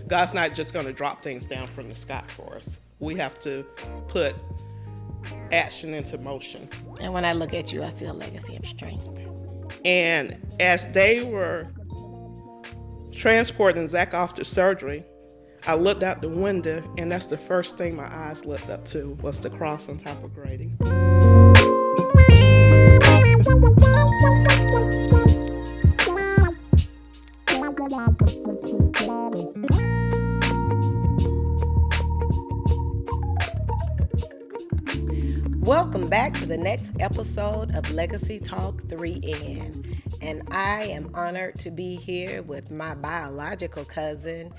God's not just going to drop things down from the sky for us. We have to put action into motion. And when I look at you, I see a legacy of strength. And as they were transporting Zach off to surgery, I looked out the window, and that's the first thing my eyes looked up to was the cross on top of Grady. Welcome back to the next episode of Legacy Talk 3N. And I am honored to be here with my biological cousin,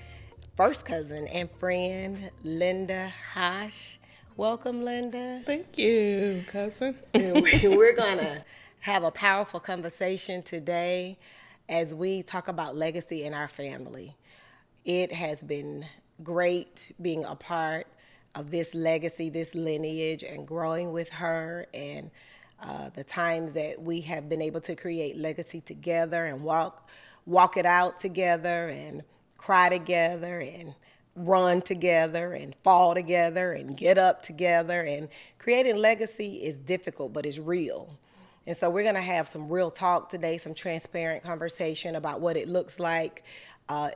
first cousin and friend, Lynda Hosch. Welcome, Lynda. Thank you, cousin. And we're going to have a powerful conversation today as we talk about legacy in our family. It has been great being a part of this legacy, this lineage, and growing with her, and the times that we have been able to create legacy together and walk it out together and cry together and run together and fall together and get up together. And creating legacy is difficult, but it's real. And so we're going to have some real talk today, some transparent conversation about what it looks like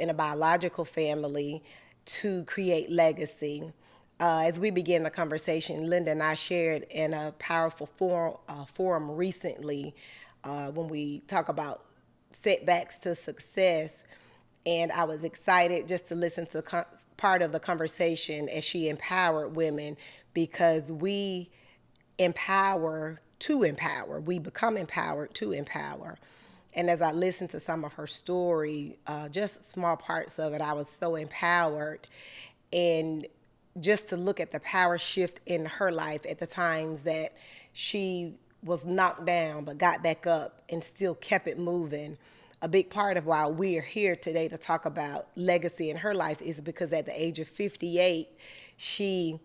in a biological family to create legacy. As we begin the conversation, Lynda and I shared in a powerful forum recently when we talk about setbacks to success. And I was excited just to listen to part of the conversation as she empowered women, because we empower to empower. We become empowered to empower. And as I listened to some of her story, just small parts of it, I was so empowered. And just to look at the power shift in her life at the times that she was knocked down but got back up and still kept it moving. A big part of why we are here today to talk about legacy in her life is because at the age of 58, she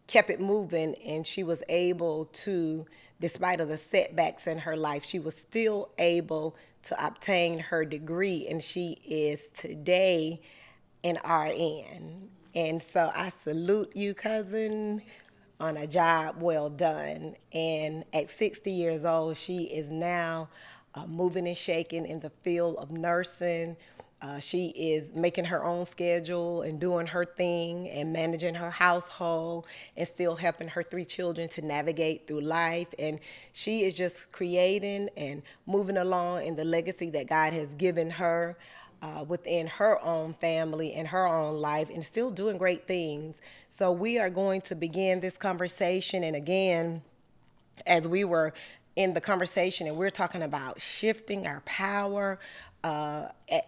kept it moving, and she was able to, despite of the setbacks in her life, she was still able to obtain her degree, and she is today an RN. And so I salute you, cousin, on a job well done. And at 60 years old, she is now moving and shaking in the field of nursing. She is making her own schedule and doing her thing and managing her household and still helping her 3 children to navigate through life. And she is just creating and moving along in the legacy that God has given her within her own family and her own life, and still doing great things. So we are going to begin this conversation. And again, as we were in the conversation and we're talking about shifting our power,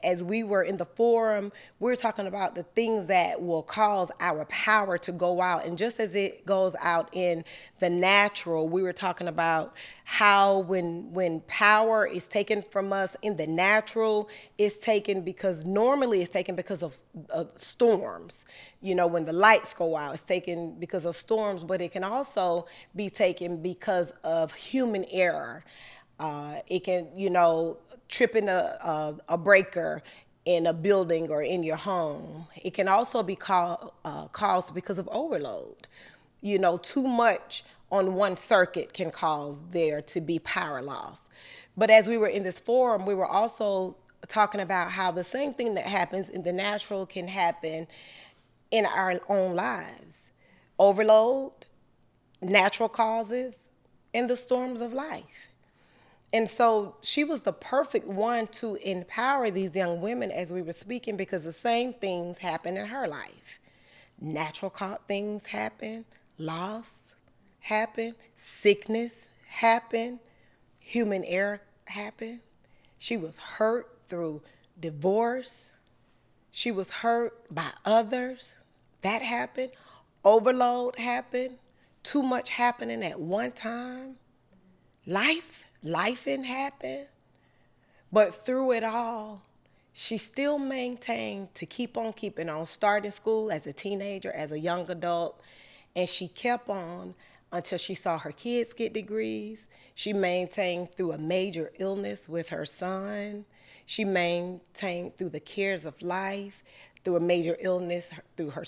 as we were in the forum, we're talking about the things that will cause our power to go out. And just as it goes out in the natural, we were talking about how when power is taken from us in the natural, it's taken because normally it's taken because of storms. You know, when the lights go out, it's taken because of storms, but it can also be taken because of human error. It can, tripping a breaker in a building or in your home. It can also be caused because of overload. Too much on one circuit can cause there to be power loss. But as we were in this forum, we were also talking about how the same thing that happens in the natural can happen in our own lives. Overload, natural causes, and the storms of life. And so she was the perfect one to empower these young women as we were speaking, because the same things happen in her life. Natural things happen, loss happen, sickness happen, human error happen. She was hurt through divorce. She was hurt by others. That happened. Overload happened. Too much happening at one time. Lifing happened. But through it all, she still maintained to keep on keeping on, starting school as a teenager, as a young adult, and she kept on until she saw her kids get degrees. She maintained through a major illness with her son. She maintained through the cares of life, through a major illness through her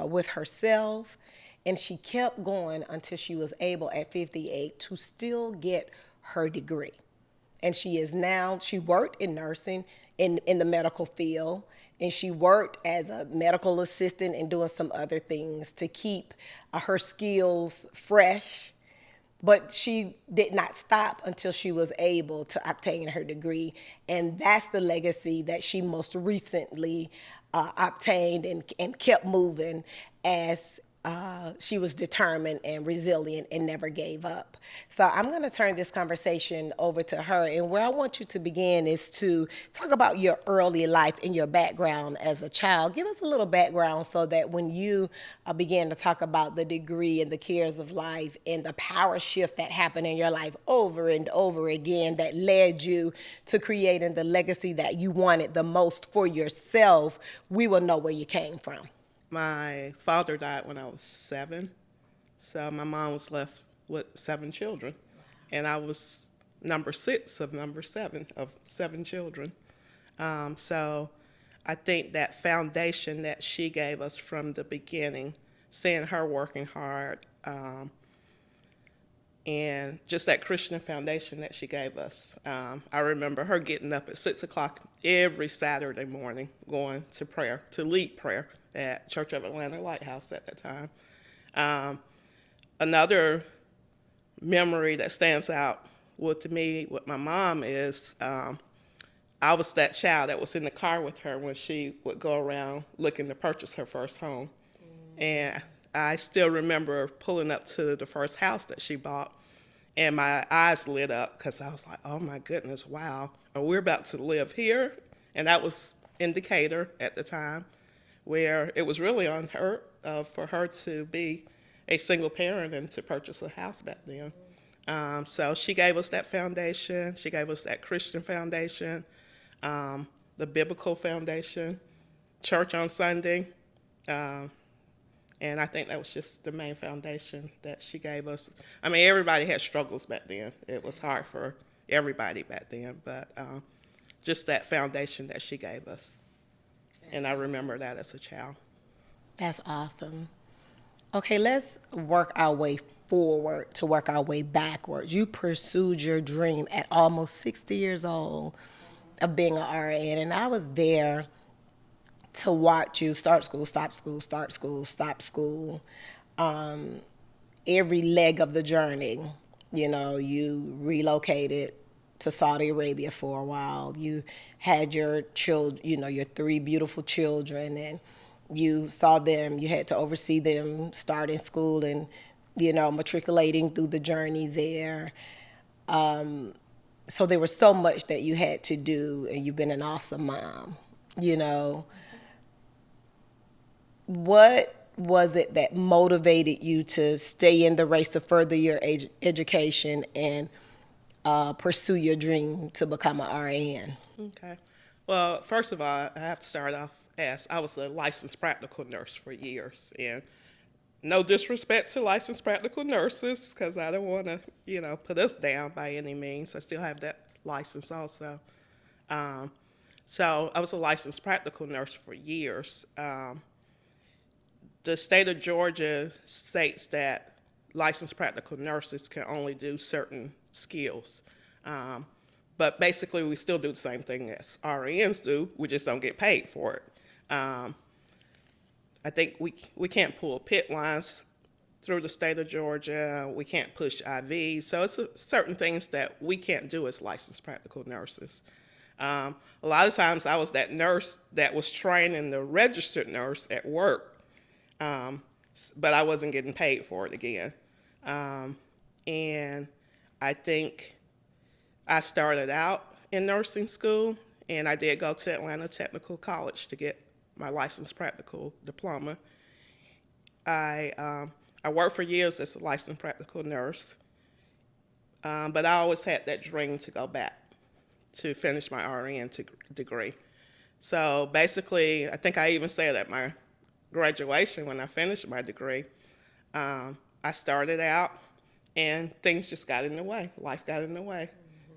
with herself, and she kept going until she was able at 58 to still get her degree. And she worked in nursing in the medical field, and she worked as a medical assistant and doing some other things to keep her skills fresh. But she did not stop until she was able to obtain her degree. And that's the legacy that she most recently obtained and kept moving as she was determined and resilient and never gave up. So I'm going to turn this conversation over to her. And where I want you to begin is to talk about your early life and your background as a child. Give us a little background so that when you begin to talk about the degree and the cares of life and the power shift that happened in your life over and over again that led you to creating the legacy that you wanted the most for yourself, we will know where you came from. My father died when I was 7, so my mom was left with 7 children, and I was number 6 of number 7 of 7 children. So I think that foundation that she gave us from the beginning, seeing her working hard, and just that Christian foundation that she gave us. I remember her getting up at 6 o'clock every Saturday morning, going to prayer, to lead prayer at Church of Atlanta Lighthouse at that time. Another memory that stands out with me with my mom is I was that child that was in the car with her when she would go around looking to purchase her first home. And I still remember pulling up to the first house that she bought, and my eyes lit up because I was like, oh my goodness, wow, are we about to live here? And that was in Decatur at the time, where it was really unheard of for her to be a single parent and to purchase a house back then. So she gave us that foundation. She gave us that Christian foundation, the biblical foundation, church on Sunday. And I think that was just the main foundation that she gave us. I mean, everybody had struggles back then. It was hard for everybody back then, but just that foundation that she gave us. And I remember that as a child. That's awesome. Okay, let's work our way forward to work our way backwards. You pursued your dream at almost 60 years old of being an RN, and I was there to watch you start school, stop school, start school, stop school, every leg of the journey. You know, you relocated to Saudi Arabia for a while. You had your children, you know, your 3 beautiful children, and you saw them, you had to oversee them starting school and, you know, matriculating through the journey there. So there was so much that you had to do, and you've been an awesome mom, you know. What was it that motivated you to stay in the race to further your education and pursue your dream to become an RN? Okay. Well, first of all, I have to start off as I was a licensed practical nurse for years. And no disrespect to licensed practical nurses, because I don't want to, you know, put us down by any means. I still have that license also. So I was a licensed practical nurse for years. The state of Georgia states that licensed practical nurses can only do certain skills. But basically, we still do the same thing as RNs do. We just don't get paid for it. I think we can't pull pit lines through the state of Georgia. We can't push IVs. So it's certain things that we can't do as licensed practical nurses. A lot of times I was that nurse that was training the registered nurse at work, but I wasn't getting paid for it again. And I think I started out in nursing school, and I did go to Atlanta Technical College to get my licensed practical diploma. I worked for years as a licensed practical nurse, but I always had that dream to go back to finish my RN degree. So basically, I think I even said at my graduation when I finished my degree, I started out and things just got in the way. Life got in the way.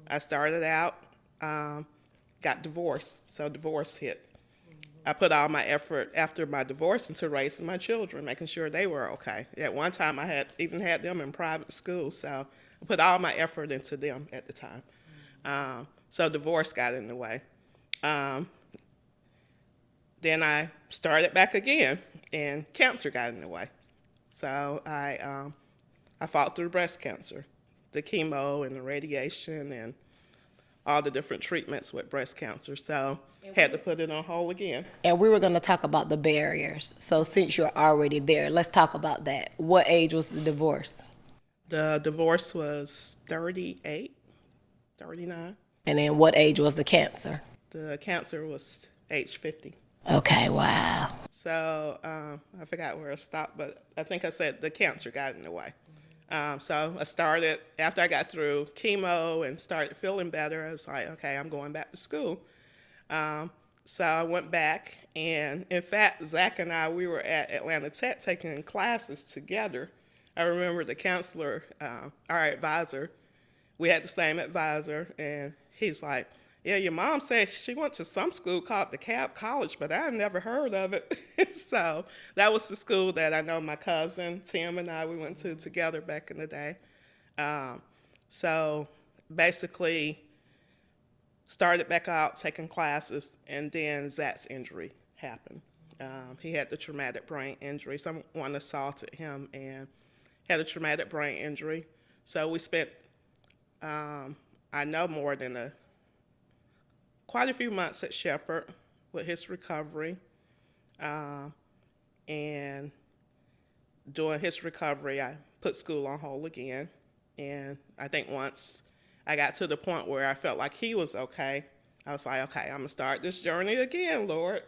I started out, got divorced, so divorce hit. I put all my effort after my divorce into raising my children, making sure they were okay. At one time, I had even had them in private school, so I put all my effort into them at the time. So divorce got in the way. Um, then I started back again, and cancer got in the way. So I fought through breast cancer, the chemo and the radiation and all the different treatments with breast cancer. So had to put it on hold again. And we were going to talk about the barriers. So since you're already there, let's talk about that. What age was the divorce? The divorce was 38, 39. And then what age was the cancer? The cancer was age 50. Okay, wow. So I forgot where I stopped, but I think I said the cancer got in the way. So I started, after I got through chemo and started feeling better, I was like, okay, I'm going back to school. So I went back, and in fact, Zach and I, we were at Atlanta Tech taking classes together. I remember the counselor, our advisor, we had the same advisor, and he's like, yeah, your mom said she went to some school called the Cab College, but I never heard of it. So that was the school that I know my cousin, Tim, and I, we went to together back in the day. So basically started back out taking classes, and then Zach's injury happened. He had the traumatic brain injury. Someone assaulted him and had a traumatic brain injury. So we spent, I know, more than quite a few months at Shepherd with his recovery. And during his recovery, I put school on hold again. And I think once I got to the point where I felt like he was okay, I was like, okay, I'm going to start this journey again, Lord.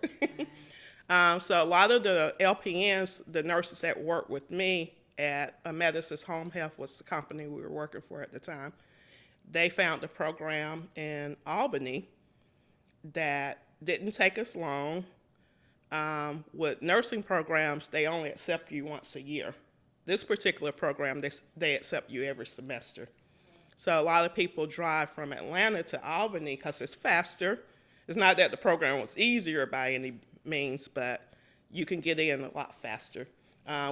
So a lot of the LPNs, the nurses that worked with me at Amedisys Home Health, was the company we were working for at the time. They found a program in Albany that didn't take us long. With nursing programs, they only accept you once a year. This particular program, they accept you every semester. So a lot of people drive from Atlanta to Albany because it's faster. It's not that the program was easier by any means, but you can get in a lot faster.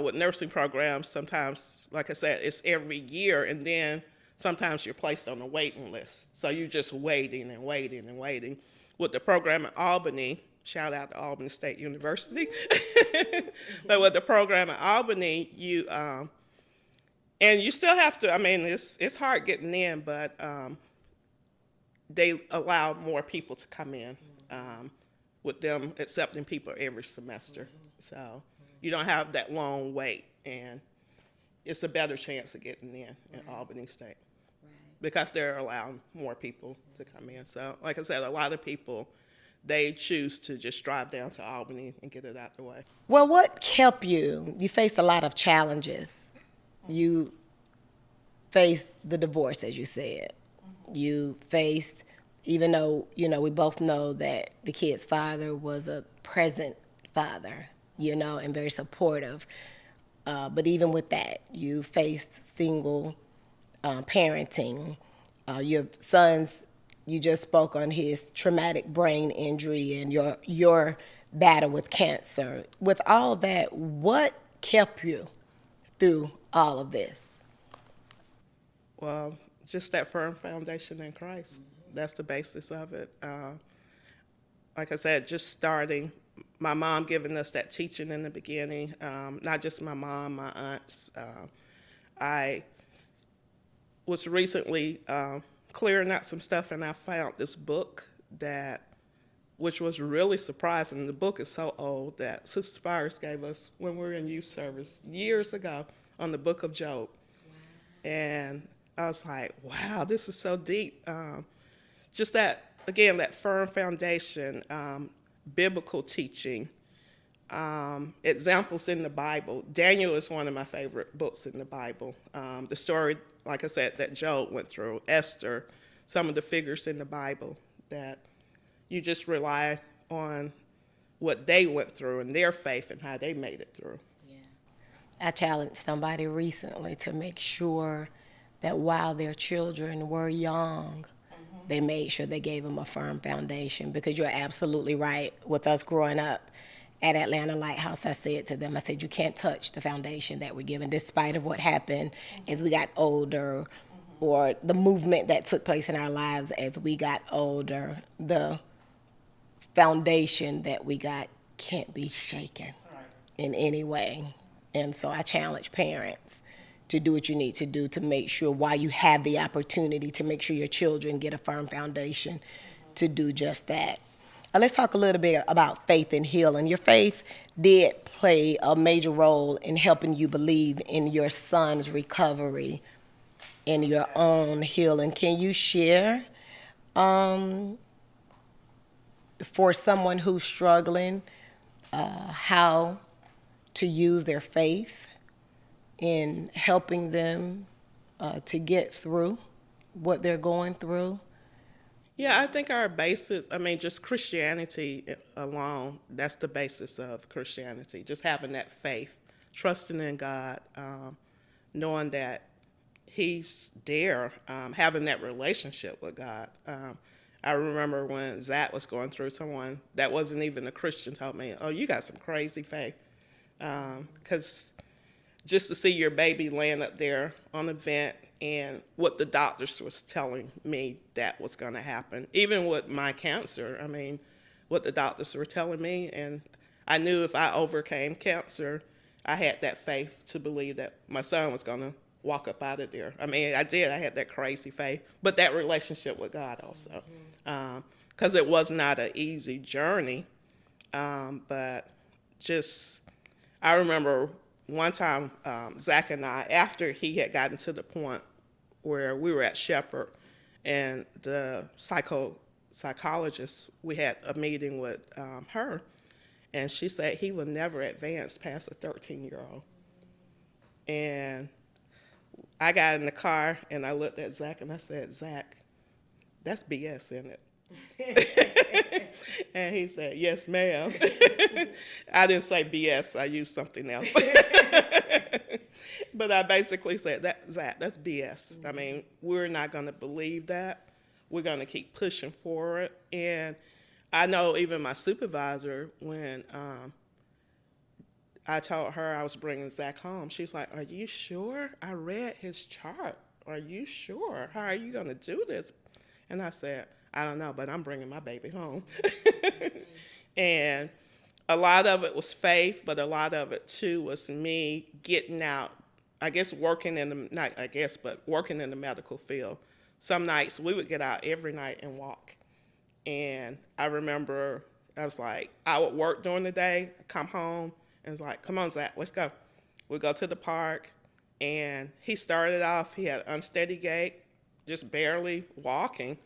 With nursing programs, sometimes, like I said, it's every year, and then sometimes you're placed on a waiting list. So you're just waiting and waiting and waiting. With the program in Albany, shout out to Albany State University, but with the program in Albany, you and you still have to, I mean, it's hard getting in, but they allow more people to come in, with them accepting people every semester. So you don't have that long wait, and it's a better chance of getting in Albany State because they're allowing more people to come in. So like I said, a lot of people, they choose to just drive down to Albany and get it out the way. Well, what kept you? You faced a lot of challenges. You faced the divorce, as you said. You faced, even though, you know, we both know that the kid's father was a present father, you know, and very supportive. But even with that, you faced single parenting. Your son's, you just spoke on his traumatic brain injury and your battle with cancer. With all that, what kept you through all of this? Well, just that firm foundation in Christ. That's the basis of it. Like I said, just starting, my mom giving us that teaching in the beginning, not just my mom, my aunts. I was recently clearing out some stuff, and I found this book which was really surprising. The book is so old that Sister Spires gave us when we were in youth service years ago on the book of Job. Wow. And I was like, wow, this is so deep. Just that, again, that firm foundation, biblical teaching, examples in the Bible. Daniel is one of my favorite books in the Bible. The story, like I said, that Job went through, Esther, some of the figures in the Bible that you just rely on what they went through and their faith and how they made it through. Yeah. I challenged somebody recently to make sure that while their children were young, they made sure they gave them a firm foundation, because you're absolutely right. With us growing up at Atlanta Lighthouse, I said to them, I said, you can't touch the foundation that we're given, despite of what happened as we got older, or the movement that took place in our lives as we got older. The foundation that we got can't be shaken in any way. And so I challenge parents to do what you need to do to make sure, while you have the opportunity, to make sure your children get a firm foundation to do just that. Let's talk a little bit about faith and healing. Your faith did play a major role in helping you believe in your son's recovery and your own healing. Can you share, for someone who's struggling, how to use their faith in helping them to get through what they're going through? Yeah, I think our basis, just Christianity alone, that's the basis of Christianity. Just having that faith, trusting in God, knowing that He's there, having that relationship with God. I remember when Zach was going through, someone that wasn't even a Christian told me, "Oh, you got some crazy faith." Because just to see your baby laying up there on the vent, and what the doctors was telling me that was going to happen, even with my cancer, what the doctors were telling me, and I knew if I overcame cancer, I had that faith to believe that my son was going to walk up out of there. I did. I had that crazy faith, but that relationship with God also, because it was not an easy journey, but just, I remember one time, Zach and I, after he had gotten to the point where we were at Shepherd, and the psychologist, we had a meeting with her, and she said he would never advance past a 13-year-old. And I got in the car, and I looked at Zach, and I said, "Zach, that's BS, isn't it?" And he said, "Yes, ma'am." I didn't say BS. I used something else. But I basically said, Zach, that's BS. We're not going to believe that. We're going to keep pushing forward. And I know even my supervisor, when I told her I was bringing Zach home, she's like, "Are you sure? I read his chart. Are you sure? How are you going to do this?" And I said, "I don't know, but I'm bringing my baby home." And a lot of it was faith, but a lot of it too was me getting out, working in the medical field. Some nights we would get out every night and walk. And I remember I would work during the day, come home, and it's like, "Come on, Zach, let's go." We go to the park, and he started off, he had unsteady gait, just barely walking.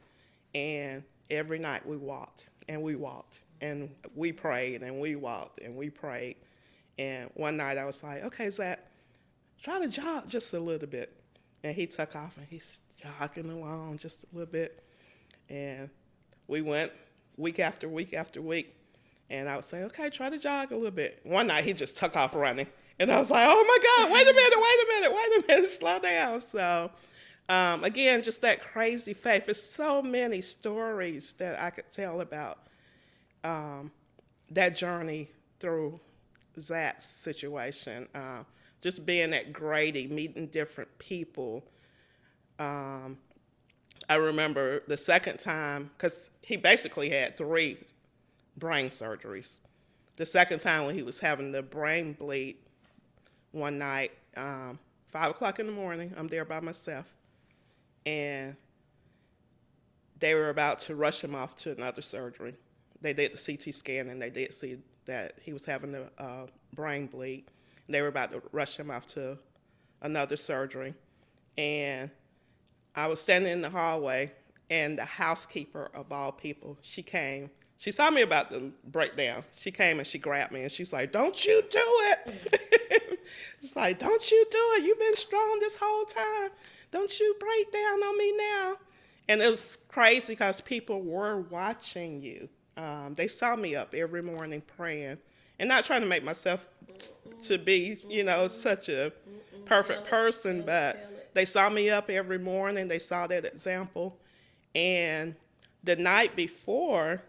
And every night we walked, and we walked, and we prayed, and we walked, and we prayed. And one night I was like, "Okay, Zach, try to jog just a little bit." And he took off, and he's jogging along just a little bit. And we went week after week after week. And I would say, "Okay, try to jog a little bit." One night he just took off running. And I was like, "Oh my God, wait a minute, slow down." So again, just that crazy faith. There's so many stories that I could tell about that journey through Zach's situation. Just being at Grady, meeting different people. I remember the second time, because he basically had 3 brain surgeries. The second time when he was having the brain bleed one night, 5 o'clock in the morning, I'm there by myself. And they were about to rush him off to another surgery. They did the CT scan, and they did see that he was having a brain bleed. They were about to rush him off to another surgery. And I was standing in the hallway, and the housekeeper of all people, she came. She saw me about to break down. She came and she grabbed me, and she's like, "Don't you do it." She's like, "Don't you do it. You've been strong this whole time. Don't you break down on me now." And it was crazy because people were watching you. They saw me up every morning praying, and not trying to make myself to be, such a perfect person, but they saw me up every morning. They saw that example. And the night before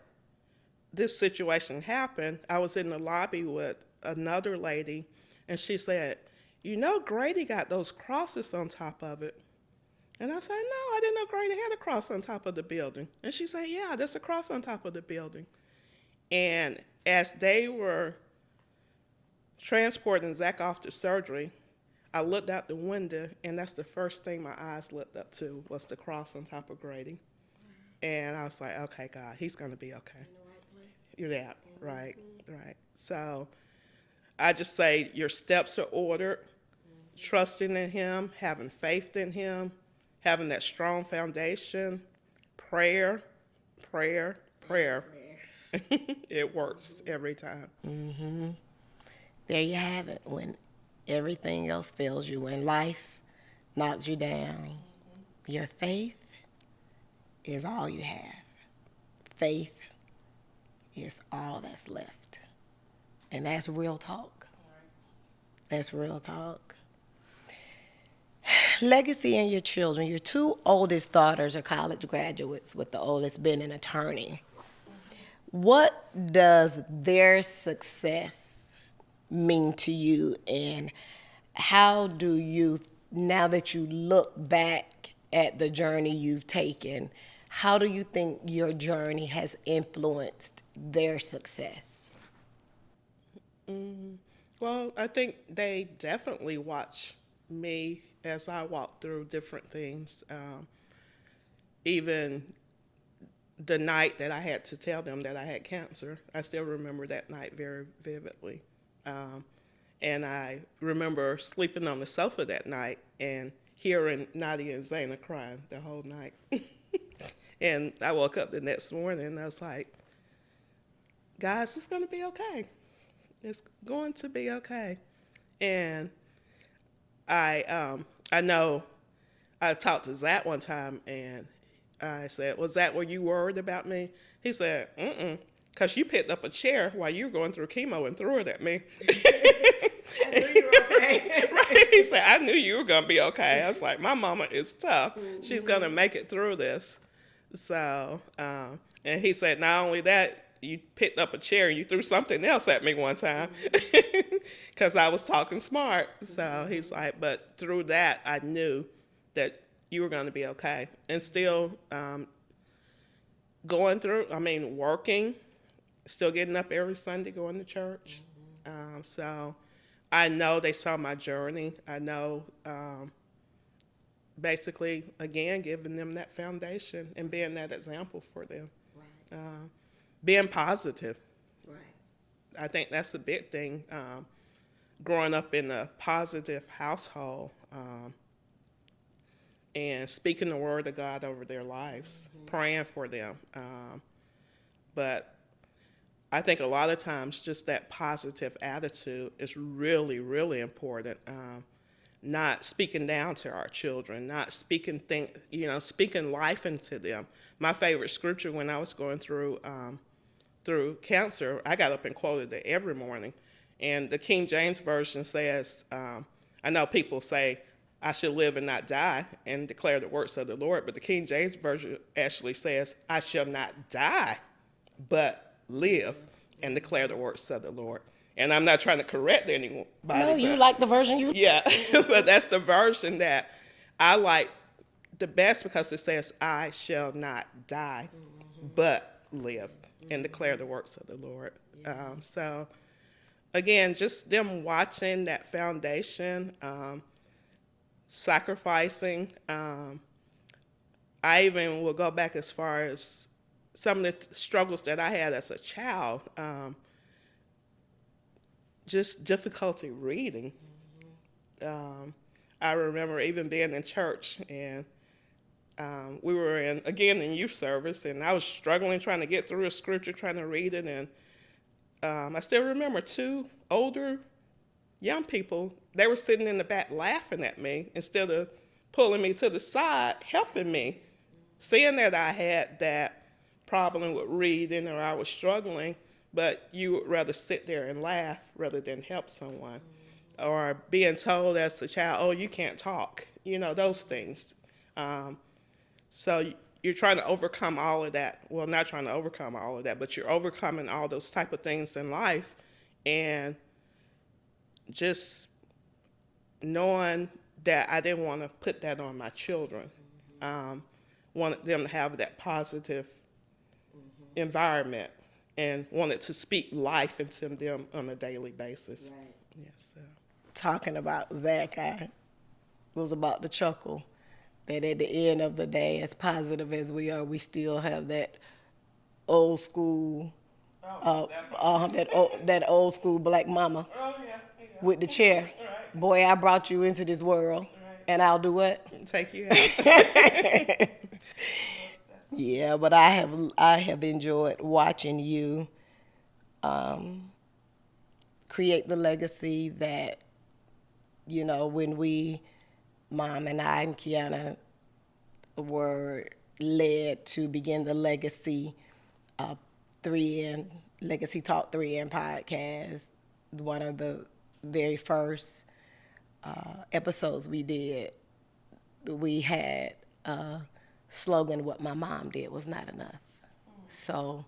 this situation happened, I was in the lobby with another lady, and she said, "You know, Grady got those crosses on top of it." And I said, "No, I didn't know Grady had a cross on top of the building." And she said, "Yeah, there's a cross on top of the building." And as they were transporting Zach off to surgery, I looked out the window, and that's the first thing my eyes looked up to was the cross on top of Grady. And I was like, okay, God, he's going to be okay. You're that, right, right. So I just say your steps are ordered, trusting in him, having faith in him, having that strong foundation, prayer, prayer, prayer. It works every time. There you have it. When everything else fails you, when life knocks you down, your faith is all you have. Faith is all that's left. And that's real talk. That's real talk. Legacy and your children. Your two oldest daughters are college graduates, with the oldest being an attorney. What does their success mean to you, and how do you, now that you look back at the journey you've taken, how do you think your journey has influenced their success? Well, I think they definitely watch me as I walk through different things. Even the night that I had to tell them that I had cancer, I still remember that night very vividly. And I remember sleeping on the sofa that night and hearing Nadia and Zaina crying the whole night. And I woke up the next morning and I was like, guys, it's going to be okay. It's going to be okay. And I know I talked to Zach one time and I said, "Was that were you worried about me?" He said, because you picked up a chair while you were going through chemo and threw it at me." I knew you were okay. Right? He said, "I knew you were going to be okay." I was like, my mama is tough. She's going to make it through this. So, and he said, not only that, you picked up a chair and you threw something else at me one time because I was talking smart. So he's like, but through that, I knew that you were going to be okay. And still working, still getting up every Sunday, going to church. So I know they saw my journey. I know basically, again, giving them that foundation and being that example for them. Right. Being positive. Right. I think that's the big thing. Growing up in a positive household and speaking the word of God over their lives, praying for them. But I think a lot of times just that positive attitude is really, really important. Not speaking down to our children, not speaking speaking life into them. My favorite scripture when I was going through cancer, I got up and quoted it every morning. And the King James Version says, I know people say, I should live and not die and declare the works of the Lord, but the King James Version actually says, I shall not die, but live and declare the works of the Lord. And I'm not trying to correct anybody. No, you like the version you... Yeah, but that's the version that I like the best because it says, I shall not die, but live and declare the works of the Lord. So, again, just them watching that foundation, sacrificing. I even will go back as far as some of the struggles that I had as a child. Just difficulty reading. I remember even being in church and we were in youth service, and I was struggling trying to get through a scripture, trying to read it, and I still remember two older young people, they were sitting in the back laughing at me instead of pulling me to the side, helping me, seeing that I had that problem with reading or I was struggling, but you would rather sit there and laugh rather than help someone. Or being told as a child, oh, you can't talk, those things. So you're trying to overcome all of that. Well, not trying to overcome all of that, but you're overcoming all those type of things in life, and just knowing that I didn't want to put that on my children. Wanted them to have that positive environment and wanted to speak life into them on a daily basis. Right. Yeah, so. Talking about Zach, I was about to chuckle that at the end of the day, as positive as we are, we still have that old school, that old school black mama with the chair. Right. Boy, I brought you into this world, and I'll do what? Take you out. Yeah, but I have enjoyed watching you create the legacy that, you know, when we, Mom and I and Kiana, were led to begin the Legacy 3N, Legacy Talk 3N podcast, one of the very first episodes we did, we had a slogan, what my mom did was not enough. So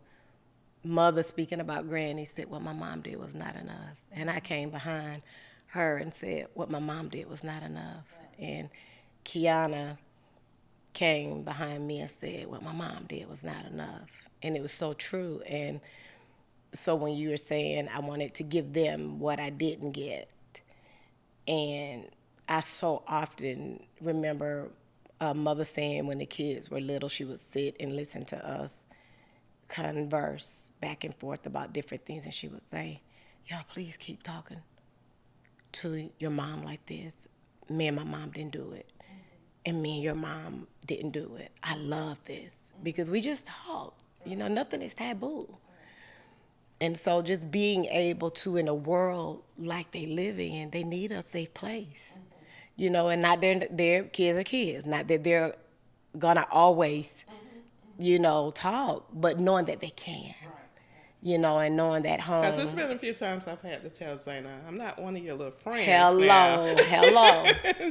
mother speaking about granny said what my mom did was not enough. And I came behind her and said what my mom did was not enough. And Kiana came behind me and said what my mom did was not enough. And it was so true. And so when you were saying I wanted to give them what I didn't get, and I so often remember mother saying when the kids were little, she would sit and listen to us converse back and forth about different things, and she would say, y'all please keep talking to your mom like this. Me and my mom didn't do it, and me and your mom didn't do it. I love this because we just talk. You know, nothing is taboo. And so just being able to, in a world like they live in, they need a safe place. You know, and not their kids are kids. Not that they're gonna always, you know, talk, but knowing that they can. You know, and knowing that home. Because it's been a few times I've had to tell Zayna, I'm not one of your little friends Hello.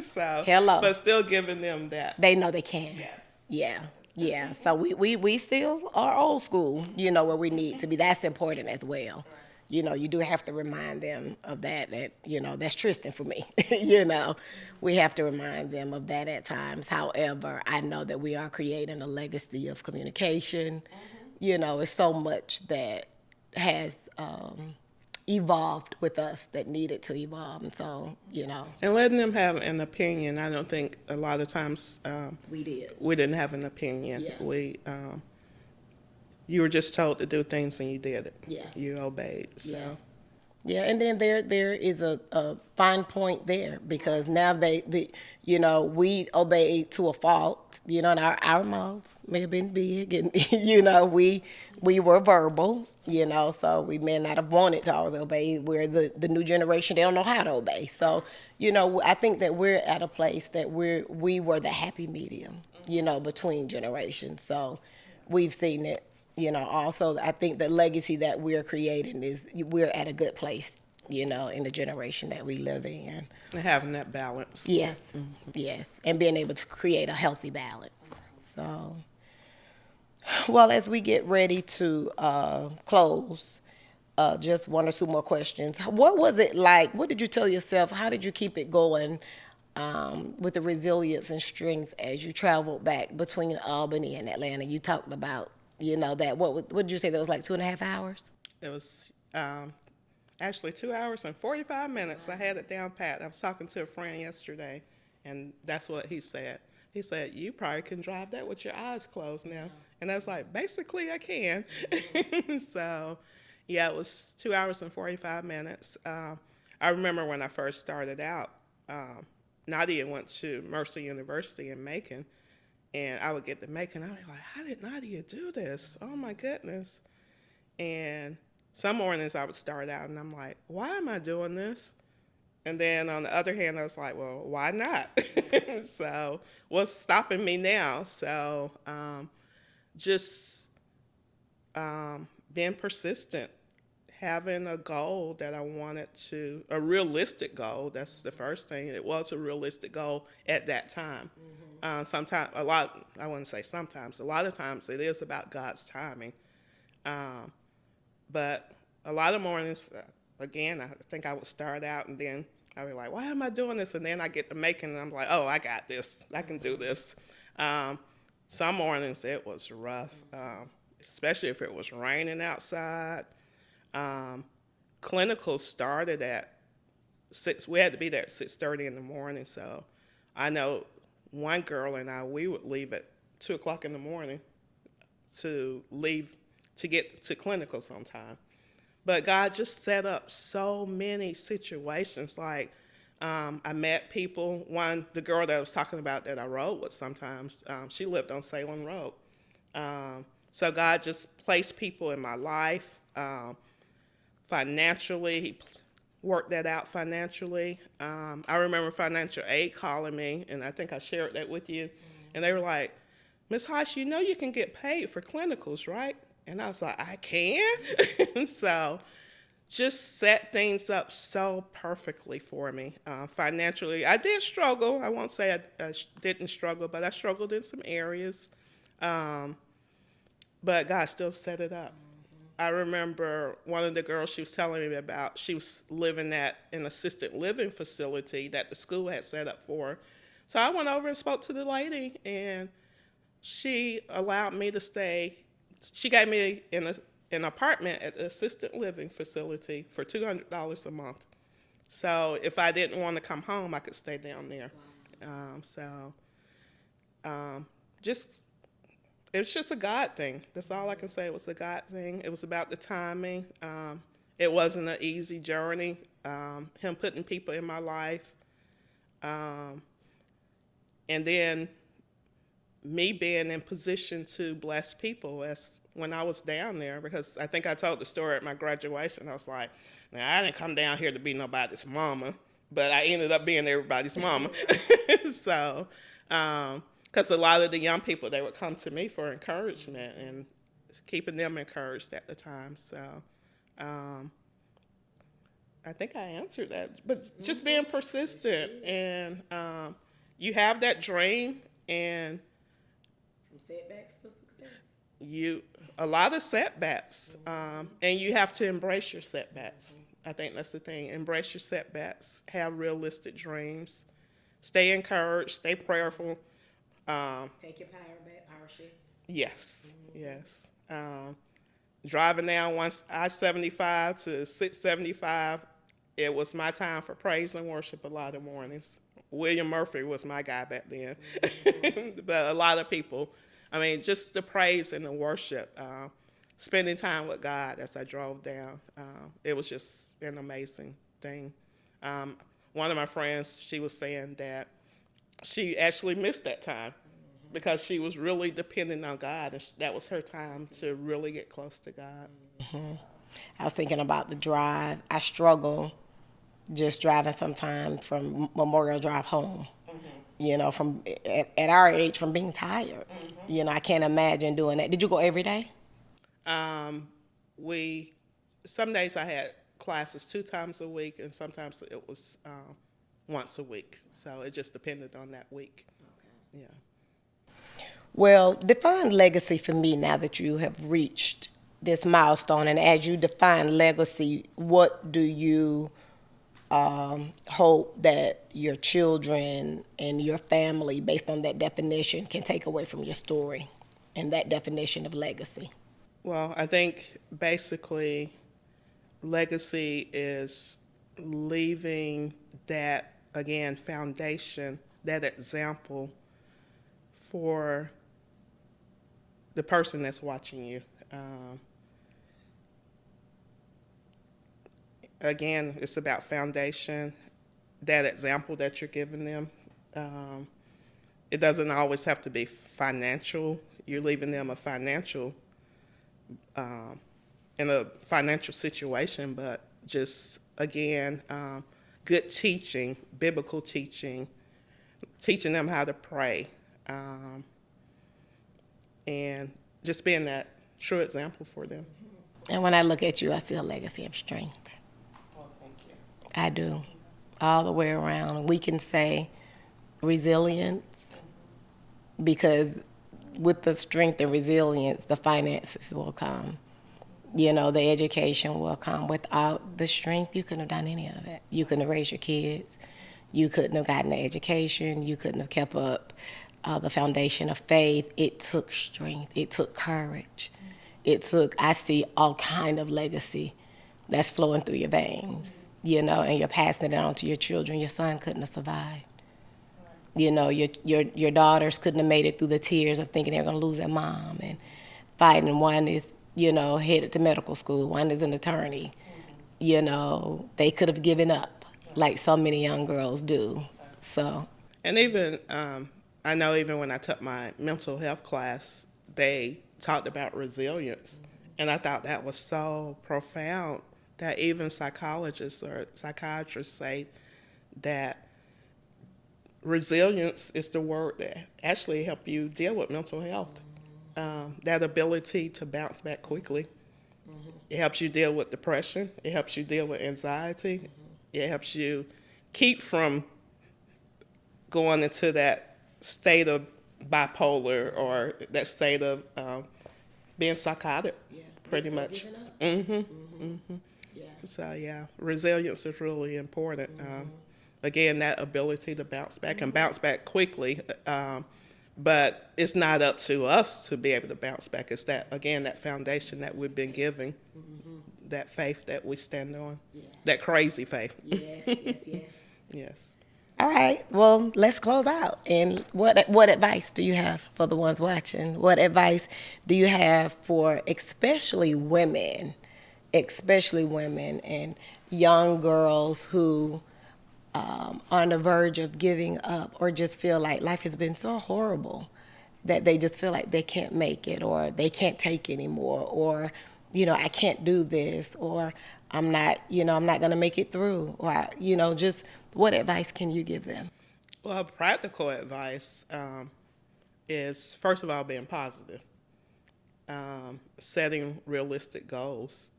So, Hello. But still giving them that. They know they can. Yes. Yeah. Yeah. So we still are old school, you know, where we need to be. That's important as well. You know, you do have to remind them of that, you know, that's Tristan for me. You know, we have to remind them of that at times. However, I know that we are creating a legacy of communication. You know, it's so much that has evolved with us that needed to evolve. And so, you know. And letting them have an opinion, I don't think a lot of times We didn't have an opinion. Yeah. You were just told to do things and you did it. Yeah. You obeyed. So. Yeah, and then there is a fine point there because now you know, we obeyed to a fault. You know, and our mouth may have been big, and you know, we were verbal. You know, so we may not have wanted to always obey. Where the new generation, they don't know how to obey. So, you know, I think that we're at a place that we were the happy medium. You know, between generations. So, we've seen it. You know, also, I think the legacy that we're creating is we're at a good place, you know, in the generation that we live in. And having that balance. Yes, yes, and being able to create a healthy balance. So, well, as we get ready to close, just one or two more questions. What was it like? What did you tell yourself? How did you keep it going with the resilience and strength as you traveled back between Albany and Atlanta? You talked about, you know, that, what did you say, that was like 2.5 hours? It was actually 2 hours and 45 minutes. I had it down pat. I was talking to a friend yesterday, and that's what he said. He said, you probably can drive that with your eyes closed now. And I was like, basically I can. So, yeah, it was 2 hours and 45 minutes. I remember when I first started out, Nadia went to Mercer University in Macon. And I would get to Macon, I'd be like, how did Nadia do this? Oh, my goodness. And some mornings I would start out, and I'm like, why am I doing this? And then on the other hand, I was like, well, why not? So what's stopping me now? So just being persistent, having a goal that I wanted to, a realistic goal. That's the first thing. It was a realistic goal at that time. Sometimes, I wouldn't say sometimes, a lot of times it is about God's timing. Um, but a lot of mornings, again, I think I would start out and then I'd be like, why am I doing this? And then I get to making, and I'm like, oh, I got this. I can do this. Some mornings it was rough, especially if it was raining outside. Clinical started at 6. We had to be there at 6:30 in the morning. So I know one girl and I, we would leave at 2 o'clock in the morning to leave to get to clinical sometime. But God just set up so many situations. Like I met people. The girl that I was talking about that I rode with sometimes, she lived on Salem Road. So God just placed people in my life. Financially, He worked that out financially. I remember financial aid calling me, and I think I shared that with you. And they were like, Miss Hosch, you know you can get paid for clinicals, right? And I was like, I can? So just set things up so perfectly for me. Financially, I did struggle. I won't say I didn't struggle, but I struggled in some areas. But God still set it up. I remember one of the girls she was telling me about, she was living at an assisted living facility that the school had set up for her. So I went over and spoke to the lady, and she allowed me to stay. She gave me an apartment at the assisted living facility for $200 a month. So if I didn't want to come home, I could stay down there. Just it was just a God thing. That's all I can say. It was a God thing. It was about the timing. It wasn't an easy journey. Him putting people in my life, and then me being in position to bless people as when I was down there, because I think I told the story at my graduation. I was like, now I didn't come down here to be nobody's mama, but I ended up being everybody's mama. So, because a lot of the young people, they would come to me for encouragement and keeping them encouraged at the time. So I think I answered that. But just being persistent, and you have that dream, and From setbacks to success. a lot of setbacks, and you have to embrace your setbacks. I think that's the thing. Embrace your setbacks. Have realistic dreams. Stay encouraged. Stay prayerful. Take your power shift. Yes, yes. Driving down I-75 to 675, it was my time for praise and worship a lot of mornings. William Murphy was my guy back then. But a lot of people, I mean, just the praise and the worship, spending time with God as I drove down, it was just an amazing thing. One of my friends, she was saying that she actually missed that time because she was really dependent on God, and that was her time to really get close to God. I was thinking about the drive. I struggle just driving sometime from Memorial Drive home. You know, from at our age, from being tired. You know, I can't imagine doing that. Did you go every day? Some days I had classes 2 times a week, and sometimes it was once a week. So it just depended on that week. Yeah. Well, define legacy for me now that you have reached this milestone. And as you define legacy, what do you hope that your children and your family, based on that definition, can take away from your story and that definition of legacy? Well, I think basically legacy is leaving that, again, foundation, that example for the person that's watching you. Again, it's about foundation, that example that you're giving them. It doesn't always have to be financial. You're leaving them a financial, in a financial situation, but just, again, good teaching, biblical teaching, teaching them how to pray, and just being that true example for them. And when I look at you, I see a legacy of strength. Well, thank you. I do. All the way around. We can say resilience, because with the strength and resilience, the finances will come. You know, the education will come. Without the strength, you couldn't have done any of it. You couldn't have raised your kids. You couldn't have gotten the education. You couldn't have kept up the foundation of faith. It took strength. It took courage. I see all kind of legacy that's flowing through your veins, you know, and you're passing it on to your children. Your son couldn't have survived. You know, your daughters couldn't have made it through the tears of thinking they're going to lose their mom and fighting. One is, you know, headed to medical school. One is an attorney. You know, they could have given up like so many young girls do. So. And even, I know even when I took my mental health class, they talked about resilience. And I thought that was so profound that even psychologists or psychiatrists say that resilience is the word that actually help you deal with mental health. That ability to bounce back quickly. It helps you deal with depression. It helps you deal with anxiety. It helps you keep from going into that state of bipolar or that state of being psychotic, pretty much. Yeah. So yeah, resilience is really important. Again, that ability to bounce back and bounce back quickly. But it's not up to us to be able to bounce back. It's that, again, that foundation that we've been given, that faith that we stand on, that crazy faith. Yes. Yes. All right. Well, let's close out. And what advice do you have for the ones watching? What advice do you have for especially women and young girls who on the verge of giving up or just feel like life has been so horrible that they just feel like they can't make it or they can't take anymore or, you know, I can't do this or I'm not going to make it through or, you know, just what advice can you give them? Well, practical advice is, first of all, being positive, setting realistic goals.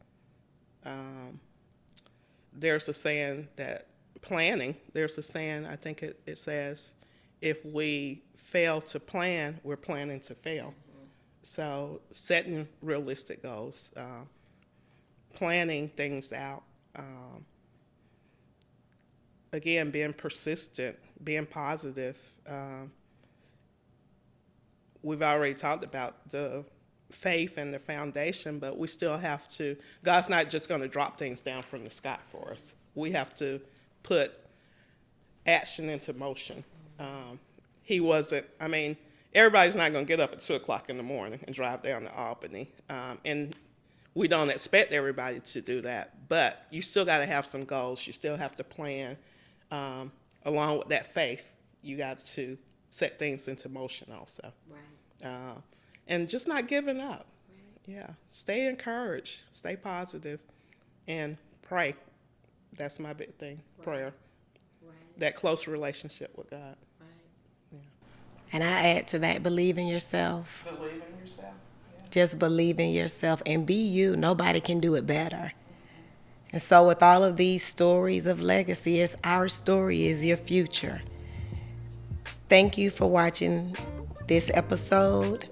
There's a saying that I think it says, if we fail to plan, we're planning to fail. So setting realistic goals, planning things out, again, being persistent, being positive. We've already talked about the faith and the foundation, but we still have to, God's not just going to drop things down from the sky for us. We have to put action into motion. Everybody's not going to get up at 2 o'clock in the morning and drive down to Albany. And we don't expect everybody to do that, but you still got to have some goals. You still have to plan. Along with that faith, you got to set things into motion also. Right. And just not giving up. Right. Yeah. Stay encouraged, stay positive, and pray. That's my big thing, prayer. Right. That close relationship with God. Right. Yeah. And I add to that, believe in yourself. Believe in yourself. Yeah. Just believe in yourself and be you. Nobody can do it better. And so with all of these stories of legacy, it's our story is your future. Thank you for watching this episode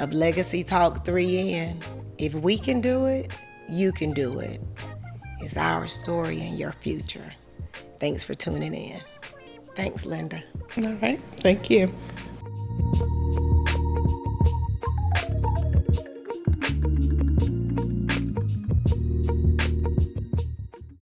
of Legacy Talk 3N. If we can do it, you can do it. It's our story and your future. Thanks for tuning in. Thanks, Lynda. All right. Thank you.